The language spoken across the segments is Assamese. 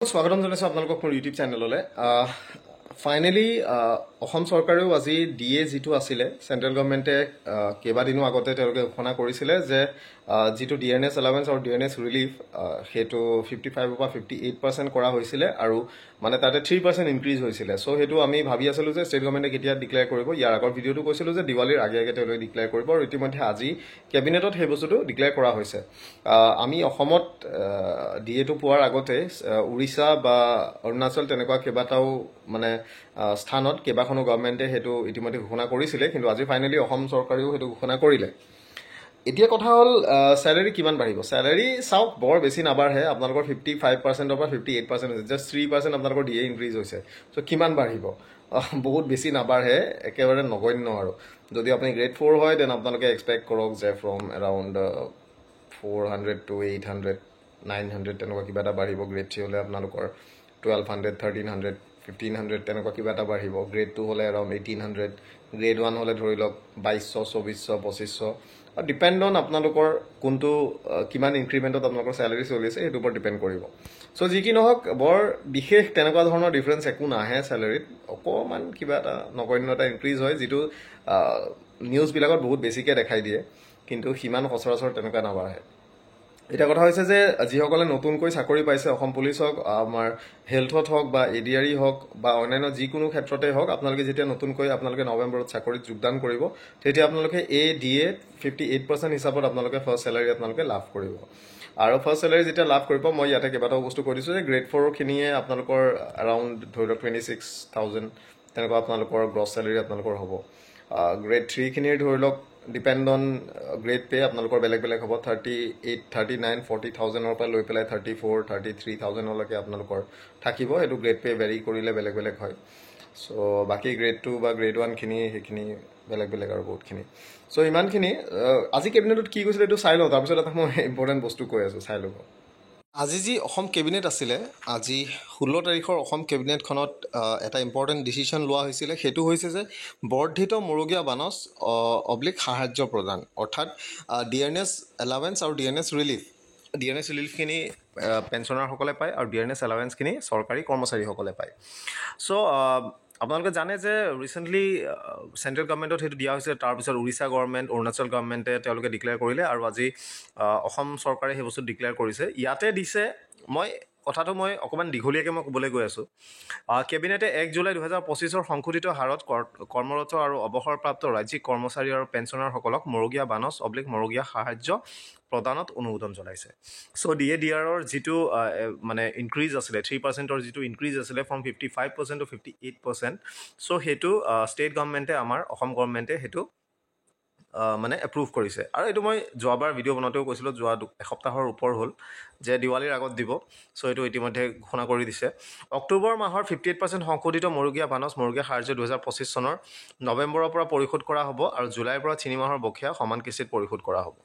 স্বাগতম জনাইছো আপোনালোকক মোৰ ইউটিউব চেনেললৈ ফাইনেলি অসম চৰকাৰেও আজি ডিএ যিটো আছিলে চেণ্ট্ৰেল গভৰ্ণমেণ্টে কেইবাদিনো আগতে তেওঁলোকে ঘোষণা কৰিছিলে যে যিটো ডিএনএছ এলাৱেঞ্চ আৰু ডিএনএছ ৰিলিফ সেইটো 55 পৰা 58% কৰা হৈছিলে আৰু মানে তাতে 3% ইনক্ৰিজ হৈছিলে চ' সেইটো আমি ভাবি আছিলোঁ যে ষ্টেট গভৰ্ণমেণ্টে কেতিয়া ডিক্লেয়াৰ কৰিব ইয়াৰ আগৰ ভিডিঅ'টো কৈছিলোঁ যে দিৱালীৰ আগে আগে তেওঁলোকে ডিক্লেয়াৰ কৰিব আৰু ইতিমধ্যে আজি কেবিনেটত সেই বস্তুটো ডিক্লেয়াৰ কৰা হৈছে আমি অসমত ডিএটো পোৱাৰ আগতে উৰিষ্যা বা অৰুণাচল তেনেকুৱা কেইবাটাও মানে স্থানত কেইবাখনো গভৰ্ণমেণ্টে সেইটো ইতিমধ্যে ঘোষণা কৰিছিলে কিন্তু আজি ফাইনেলি অসম চৰকাৰেও সেইটো ঘোষণা কৰিলে এতিয়া কথা হ'ল চেলাৰী কিমান বাঢ়িব চেলাৰী চাওক বৰ বেছি নাবাঢ়ে আপোনালোকৰ 55%ৰ পৰা 58% হৈছে জাষ্ট 3% আপোনালোকৰ ডিএ ইনক্ৰিজ হৈছে চ' কিমান বাঢ়িব বহুত বেছি নাবাঢ়ে একেবাৰে নগণ্য আৰু যদি আপুনি গ্ৰেড 4 হয় দেন আপোনালোকে এক্সপেক্ট কৰক যে ফ্ৰম এৰাউণ্ড 400 to 800 900 তেনেকুৱা কিবা এটা বাঢ়িব গ্ৰেড 3 হ'লে আপোনালোকৰ 1200 1300 1500 তেনেকুৱা কিবা এটা বাঢ়িব গ্ৰেড 2 হ'লে এৰাউণ্ড 1800 গ্ৰেড 1 হ'লে ধৰি লওক 2200 2400 2500 আৰু ডিপেণ্ড অন আপোনালোকৰ কোনটো কিমান ইনক্ৰিমেণ্টত আপোনালোকৰ চেলাৰী চলি আছে সেইটোৰ ওপৰত ডিপেণ্ড কৰিব চ' যি কি নহওক বৰ বিশেষ তেনেকুৱা ধৰণৰ ডিফাৰেঞ্চ একো নাহে চেলাৰীত অকণমান কিবা এটা নগণ্য এটা ইনক্ৰিজ হয় যিটো নিউজবিলাকত বহুত বেছিকৈ দেখাই দিয়ে কিন্তু সিমান সচৰাচৰ তেনেকুৱা নাবাঢ়ে এটা কথা হৈছে যে যিসকলে নতুনকৈ চাকৰি পাইছে অসম পুলিচ হওক আমাৰ হেল্থত হওক বা এডিআৰই হওক বা অন্যান্য যিকোনো ক্ষেত্ৰতে হওক আপোনালোকে যেতিয়া নতুনকৈ আপোনালোকে নৱেম্বৰত চাকৰিত যোগদান কৰিব তেতিয়া আপোনালোকে ডিএ 58% হিচাপত আপোনালোকে ফাৰ্ষ্ট চেলাৰী আপোনালোকে লাভ কৰিব আৰু ফাৰ্ষ্ট চেলাৰী যেতিয়া লাভ কৰিব মই ইয়াতে কেইবাটাও বস্তু কৈ দিছোঁ যে গ্ৰেড 4খিনিয়ে আপোনালোকৰ এৰাউণ্ড ধৰি লওক 26,000 তেনেকুৱা আপোনালোকৰ গ্ৰছ চেলাৰী আপোনালোকৰ হ'ব গ্ৰেড 3খিনিৰ ধৰি লওক ডিপেণ্ড অন গ্ৰেড পে' আপোনালোকৰ বেলেগ বেলেগ হ'ব 38 39 40,000ৰ পৰা লৈ পেলাই 34 33,000লৈকে আপোনালোকৰ থাকিব সেইটো গ্ৰেড পে' ভেৰি কৰিলে বেলেগ বেলেগ হয় চ' বাকী গ্ৰেড 2 বা গ্ৰেড 1খিনি সেইখিনি বেলেগ বেলেগ আৰু বহুতখিনি চ' ইমানখিনি আজি কেবিনেটত কি কৈছিলে এইটো চাই লওঁ তাৰপিছত এটা মই ইম্পৰ্টেণ্ট বস্তু কৈ আছোঁ চাই ল'ব আজি যি অসম কেবিনেট আছিলে আজি 16 তাৰিখৰ অসম কেবিনেটখনত এটা ইম্পৰ্টেণ্ট ডিচিশ্যন লোৱা হৈছিলে সেইটো হৈছে যে বৰ্ধিত মৰুগীয়া বানচ অব্লিক সাহাৰ্য প্ৰদান অৰ্থাৎ ডিএনএছ এলাৱেঞ্চ আৰু ডিএনএছ ৰিলিফখিনি পেঞ্চনাৰসকলে পায় আৰু ডিএনএছ এলাৱেঞ্চখিনি চৰকাৰী কৰ্মচাৰীসকলে পায় চ' আপোনালোকে জানে যে ৰিচেণ্টলি চেণ্ট্ৰেল গভৰ্ণমেণ্টত সেইটো দিয়া হৈছে তাৰপিছত উৰিষ্যা গভৰ্ণমেণ্ট অৰুণাচল গভৰ্ণমেণ্টে তেওঁলোকে ডিক্লেয়াৰ কৰিলে আৰু আজি অসম চৰকাৰে সেই বস্তু ডিক্লেয়াৰ কৰিছে ইয়াতে দিছে কথাটো মই অকণমান দীঘলীয়াকৈ মই ক'বলৈ গৈ আছোঁ কেবিনেটে 1 জুলাই 2025 সংশোধিত হাৰত কৰ্মৰত আৰু অৱসৰপ্ৰাপ্ত ৰাজ্যিক কৰ্মচাৰী আৰু পেঞ্চনাৰসকলক মৰুগীয়া বানচ অব্লিক মৰুগীয়া সাহাৰ্য প্ৰদানত অনুমোদন জনাইছে চ' ডিএৰ যিটো মানে ইনক্ৰিজ আছিলে 3%ৰ যিটো ইনক্ৰিজ আছিলে ফ্ৰম 55% to 58% চ' সেইটো ষ্টেট গভৰ্ণমেণ্টে আমাৰ অসম গভৰ্ণমেণ্টে সেইটো মানে এপ্ৰুভ কৰিছে আৰু এইটো মই যোৱাবাৰ ভিডিঅ' বনাওঁতেও কৈছিলোঁ যোৱা এসপ্তাহৰ ওপৰ হ'ল যে দিৱালীৰ আগত দিব চ' এইটো ইতিমধ্যে ঘোষণা কৰি দিছে অক্টোবৰ মাহৰ 58% সংশোধিত মৰুগীয়া বানচ মৰুগীয়া সাহাৰ্য 2025 চনৰ নৱেম্বৰৰ পৰা পৰিশোধ কৰা হ'ব আৰু জুলাইৰ পৰা 3 মাহৰ বকেয়া সমান কিস্তিত পৰিশোধ কৰা হ'ব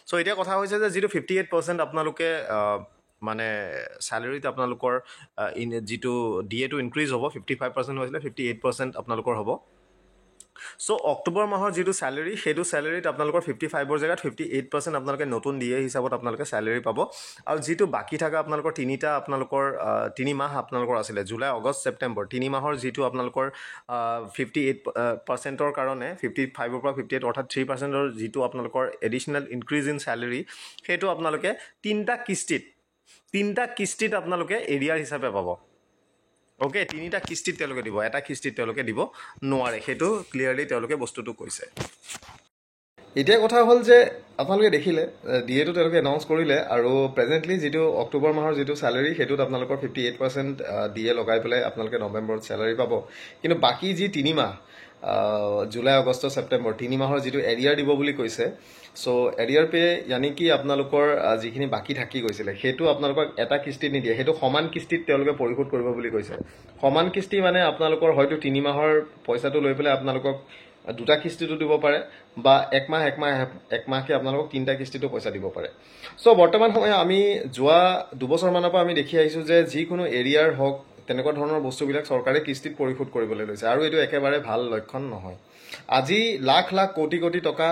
চ' এতিয়া কথা হৈছে যে যিটো 58% আপোনালোকে মানে চেলাৰীত আপোনালোকৰ যিটো ডিএটো ইনক্ৰিজ হ'ব 55% হৈছিলে 58% আপোনালোকৰ হ'ব চ' অক্টোবৰ মাহৰ যিটো চেলাৰী সেইটো চেলাৰীত আপোনালোকৰ 55ৰ জেগাত 58% আপোনালোকে নতুন ডিএ হিচাপত আপোনালোকে চেলাৰী পাব আৰু যিটো বাকী থকা আপোনালোকৰ তিনি মাহ আপোনালোকৰ আছিলে জুলাই আগষ্ট ছেপ্টেম্বৰ 3 মাহৰ যিটো আপোনালোকৰ 58%ৰ কাৰণে 55ৰ পৰা 58 অৰ্থাৎ 3%ৰ যিটো আপোনালোকৰ এডিশ্যনেল ইনক্ৰিজ ইন চেলাৰী সেইটো আপোনালোকে তিনিটা কিস্তিত আপোনালোকে এৰিয়াৰ হিচাপে পাব অ'কে তিনিটা কিস্তিত তেওঁলোকে দিব এটা কিস্তিত তেওঁলোকে দিব নোৱাৰে সেইটো ক্লিয়াৰলি তেওঁলোকে বস্তুটো কৈছে এতিয়া কথা হ'ল যে আপোনালোকে দেখিলে ডিএটো তেওঁলোকে এনাউন্স কৰিলে আৰু প্ৰেজেণ্টলি যিটো অক্টোবৰ মাহৰ যিটো চেলাৰী সেইটোত আপোনালোকৰ 58% ডিএ লগাই পেলাই আপোনালোকে নৱেম্বৰত চেলাৰী পাব কিন্তু বাকী যি 3 মাহ জুলাই আগষ্ট ছেপ্টেম্বৰ 3 মাহৰ যিটো এৰিয়াৰ দিব বুলি কৈছে চ' এৰিয়াৰ পে ইয়ানি কি আপোনালোকৰ যিখিনি বাকী থাকি গৈছিলে সেইটো আপোনালোকক এটা কিস্তিত নিদিয়ে সেইটো সমান কিস্তিত তেওঁলোকে পৰিশোধ কৰিব বুলি কৈছে সমান কিস্তি মানে আপোনালোকৰ হয়তো 3 মাহৰ পইচাটো লৈ পেলাই আপোনালোকক দুটা কিস্তিটো দিব পাৰে বা একমাহকে আপোনালোকক তিনিটা কিস্তিটো পইচা দিব পাৰে চ' বৰ্তমান সময় আমি যোৱা 2 বছৰমানৰ পৰা আমি দেখি আহিছোঁ যে যিকোনো এৰিয়াৰ হওক তেনেকুৱা ধৰণৰ বস্তুবিলাক চৰকাৰে কিস্তিত পৰিশোধ কৰিবলৈ লৈছে আৰু এইটো একেবাৰে ভাল লক্ষণ নহয় আজি লাখ কোটি টকা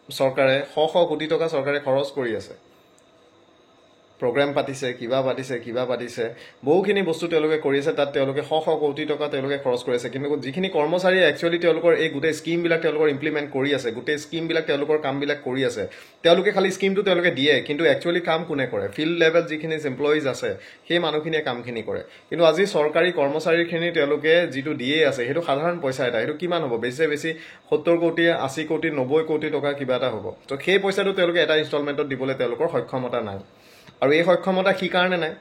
চৰকাৰে শ কোটি টকা চৰকাৰে খৰচ কৰি আছে প্ৰগ্ৰেম পাতিছে কিবা পাতিছে বহুখিনি বস্তু তেওঁলোকে কৰি আছে তাত তেওঁলোকে শ কোটি টকা তেওঁলোকে খৰচ কৰিছে কিন্তু যিখিনি কৰ্মচাৰী একচুৱেলি তেওঁলোকৰ এই গোটেই স্কিমবিলাক তেওঁলোকৰ ইমপ্লিমেণ্ট কৰি আছে গোটেই স্কিমবিলাক তেওঁলোকৰ কামবিলাক কৰি আছে তেওঁলোকে খালি স্কিমটো তেওঁলোকে দিয়ে কিন্তু একচুৱেলি কাম কোনে কৰে ফিল্ড লেভেল যিখিনি এমপ্লয়িজ আছে সেই মানুহখিনিয়ে কামখিনি কৰে কিন্তু আজি চৰকাৰী কৰ্মচাৰীখিনি তেওঁলোকে যিটো দিয়ে আছে সেইটো সাধাৰণ পইচা এটা সেইটো কিমান হ'ব বেছি 70 কোটি 80 কোটি 90 কোটি টকা কিবা এটা হ'ব তো সেই পইচাটো তেওঁলোকে এটা ইনষ্টলমেণ্টত দিবলৈ তেওঁলোকৰ সক্ষমতা নাই আৰু এই সক্ষমতা কি কাৰণে নাই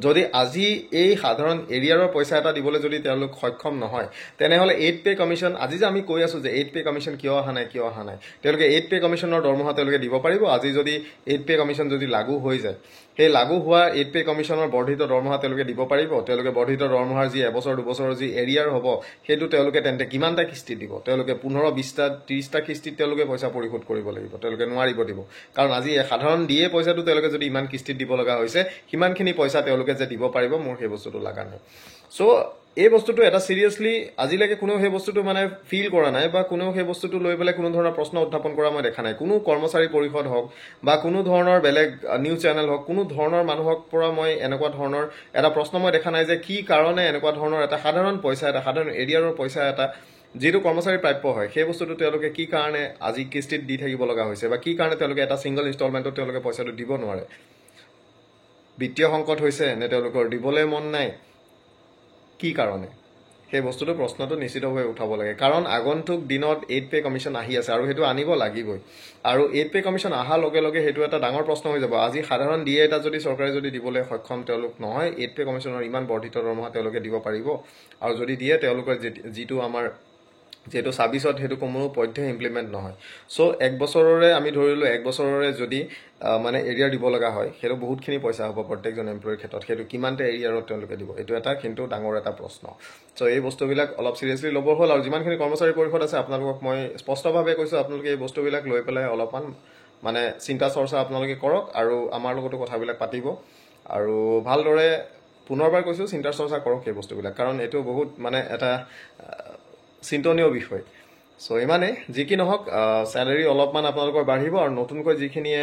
যদি আজি এই সাধাৰণ এৰিয়াৰৰ পইচা এটা দিবলৈ যদি তেওঁলোক সক্ষম নহয় তেনেহলে 8 পে কমিশন আজি যে আমি কৈ আছো যে 8 পে কমিশন কিয় অহা নাই তেওঁলোকে 8 পে কমিশনৰ দৰমহা তেওঁলোকে দিব পাৰিব আজি যদি 8 পে কমিশন যদি লাগু হৈ যায় সেই লাগু হোৱা 8 পে কমিশনৰ বৰ্ধিত দৰমহা তেওঁলোকে দিব পাৰিব তেওঁলোকে বৰ্ধিত দৰমহাৰ যি এবছৰ দুবছৰৰ যি এৰিয়াৰ হ'ব সেইটো তেওঁলোকে তেন্তে কিমানটা কিস্তি দিব তেওঁলোকে 15 20টা 30টা কিস্তিত তেওঁলোকে পইচা পৰিশোধ কৰিব লাগিব তেওঁলোকে নোৱাৰিব দিব কাৰণ আজি সাধাৰণ দিয়ে পইচাটো তেওঁলোকে যদি ইমান কিস্তিত দিব লগা হৈছে কিমানখিনি পইচা তেওঁলোকে যে দিব পাৰিব মোৰ সেই বস্তুটো লাগা নাই সো এই বস্তুটো এটা সিৰিয়াসলি আজিলৈকে কোনো সেই বস্তুটো মানে ফিল কৰা নাই বা কোনো সেই বস্তুটো লৈ পেলাই কোনো ধৰণৰ প্ৰশ্ন উত্থাপন কৰা মই দেখা নাই কোনো কৰ্মচাৰী পৰিষদ হওক বা কোনো ধৰণৰ বেলেগ নিউজ চেনেল হওক কোনো ধৰণৰ মানুহক পৰা মই এনেকুৱা ধৰণৰ এটা প্ৰশ্ন মই দেখা নাই যে কি কাৰণে এনেকুৱা ধৰণৰ এটা সাধাৰণ পইচা এটা সাধাৰণ এৰিয়াৰৰ পইচা এটা যিটো কৰ্মচাৰী প্ৰাপ্য হয় সেই বস্তুটো তেওঁলোকে কি কাৰণে আজি কিস্তিত দি থাকিব লগা হৈছে বা কি কাৰণে তেওঁলোকে এটা সিঙ্গল ইনষ্টলমেণ্টত তেওঁলোকে পইচাটো দিব নোৱাৰে বিত্তীয় সংকট হৈছে নে তেওঁলোকৰ দিবলৈ মন নাই কি কাৰণে সেই বস্তুটো প্ৰশ্নটো নিশ্চিতভাৱে উঠাব লাগে কাৰণ আগন্তুক দিনত 8 পে কমিশন আহি আছে আৰু হেতু আনিব লাগিবই আৰু 8 পে কমিশন আহা লগে লগে হেতু এটা ডাঙৰ প্ৰশ্ন হৈ যাব আজি সাধাৰণ দিয়ে এটা যদি চৰকাৰে যদি দিবলৈ সক্ষম তেওঁলোক নহয় 8 পে কমিশনৰ ইমান বৰ্ধিত দৰমহা তেওঁলোকে দিব পাৰিব আৰু যদি দিয়ে তেওঁলোকৰ যিটো আমাৰ যেটো 26ত হেতু কোনো পদ্ধতি ইমপ্লিমেন্ট নহয় সো এক বছৰৰে আমি ধৰিলো এক বছৰৰে যদি মানে এৰিয়া দিব লগা হয় হেতু বহুতখিনি পইচা হ'ব প্ৰত্যেকজন এমপ্লয়ৰ ক্ষেত্ৰত হেতু কিমানটা এৰিয়াৰত তেওঁলোকে দিব এটো এটা কিন্তু ডাঙৰ এটা প্ৰশ্ন সো এই বস্তুবিলাক অলপ সিৰিয়াসলি ল'ব হ'ল আৰু যিমানখিনি কৰ্মচাৰী পৰিষদ আছে আপোনালোকক মই স্পষ্টভাৱে কৈছো আপোনালোকে এই বস্তুবিলাক লৈ পেলাই অলপমান মানে চিন্তা চৰ্চা আপোনালোকে কৰক আৰু আমাৰ লগতো কথাবিলাক পাতিব আৰু ভালদৰে পুনৰবাৰ কৈছো চিন্তা চৰ্চা কৰক এই বস্তুবিলাক কাৰণ এটো বহুত মানে এটা চিন্তনীয় বিষয় সো ইমানে যি কি নহক স্যালাৰি অলপমান আপোনালোকৰ বাঢ়িব আৰু নতুনকৈ যিখিনিয়ে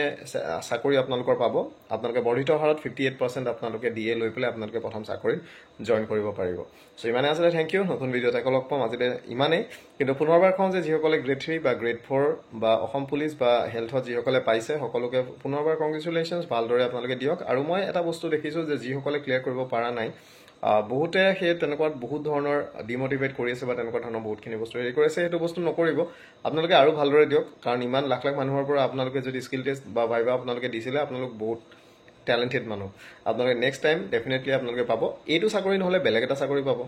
চাকৰি আপোনালোকৰ পাব আপোনালোকে বৰ্ধিত হাৰত 58% আপোনালোকে দিয়ে লৈ পেলাই আপোনালোকে প্ৰথম চাকৰি জয়েন কৰিব পাৰিব সো ইমানে আছে থ্যাংক ইউ নতুন ভিডিঅ'ত লগ পাম আজিলে ইমানে কিন্তু পুনৰবাৰ কওঁ যে যিসকলে গ্ৰেড 3 বা গ্ৰেড 4 বা অসম পুলিচ বা হেলথত যিসকলে পাইছে সকলোকে পুনৰবাৰ কংগ্ৰেচুলেশনছ ভালদৰে আপোনালোকে দিয়ক আৰু মই এটা বস্তু দেখিছো যে যিসকলে ক্লিয়াৰ কৰিব পৰা নাই বহুতে সেই তেনেকুৱা বহুত ধৰণৰ ডিমোটিভেট কৰি আছে বা তেনেকুৱা ধৰণৰ বহুতখিনি বস্তু হেৰি কৰিছে সেইটো বস্তু নকৰিব আপোনালোকে আৰু ভালদৰে দিয়ক কাৰণ ইমান লাখ লাখ মানুহৰ পৰা আপোনালোকে যদি স্কিল টেষ্ট বা ভাইবা আপোনালোকে দিছিলে আপোনালোক বহুত ট্যালেন্টেড মানুহ আপোনালোকে নেক্সট টাইম ডেফিনেটলি আপোনালোকে পাব এইটো চাকৰি নহলে বেলেগ এটা চাকৰি পাব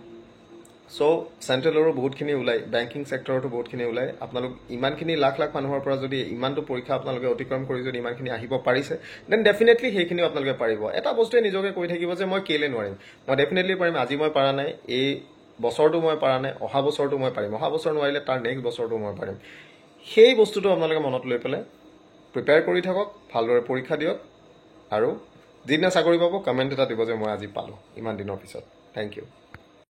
সো সেন্ট্ৰেলৰো বহুতখিনি ওলাই বেংকিং সেক্টৰটো বহুতখিনি ওলাই আপোনালোক ইমানখিনি লাখ লাখ মানুহৰ পৰা যদি ইমানটো পৰীক্ষা আপোনালোকে অতিক্ৰম কৰি যদি ইমানখিনি আহিব পাৰিছে দেন ডেফিনেটলি সেইখিনি আপোনালোকে পাৰিব এটা বস্তুৱে নিজকে কৈ থাকিব যে মই কেলে নোৱাৰিম মই ডেফিনেটলি পাৰিম আজি মই পাৰা নাই এই বছৰটো মই পাৰা নাই অহা বছৰটো মই পাৰিম অহা বছৰ নোৱাৰিলে তাৰ নেক্সট বছৰটো মই পাৰিম সেই বস্তুটো আপোনালোকে মনত লৈ পেলাই প্ৰিপেয়াৰ কৰি থাকক ভালদৰে পৰীক্ষা দিয়ক আৰু যিদিনা চাকৰি পাব কমেন্ট এটা দিব যে মই আজি পালো ইমান দিনৰ পিছত থ্যাংক ইউ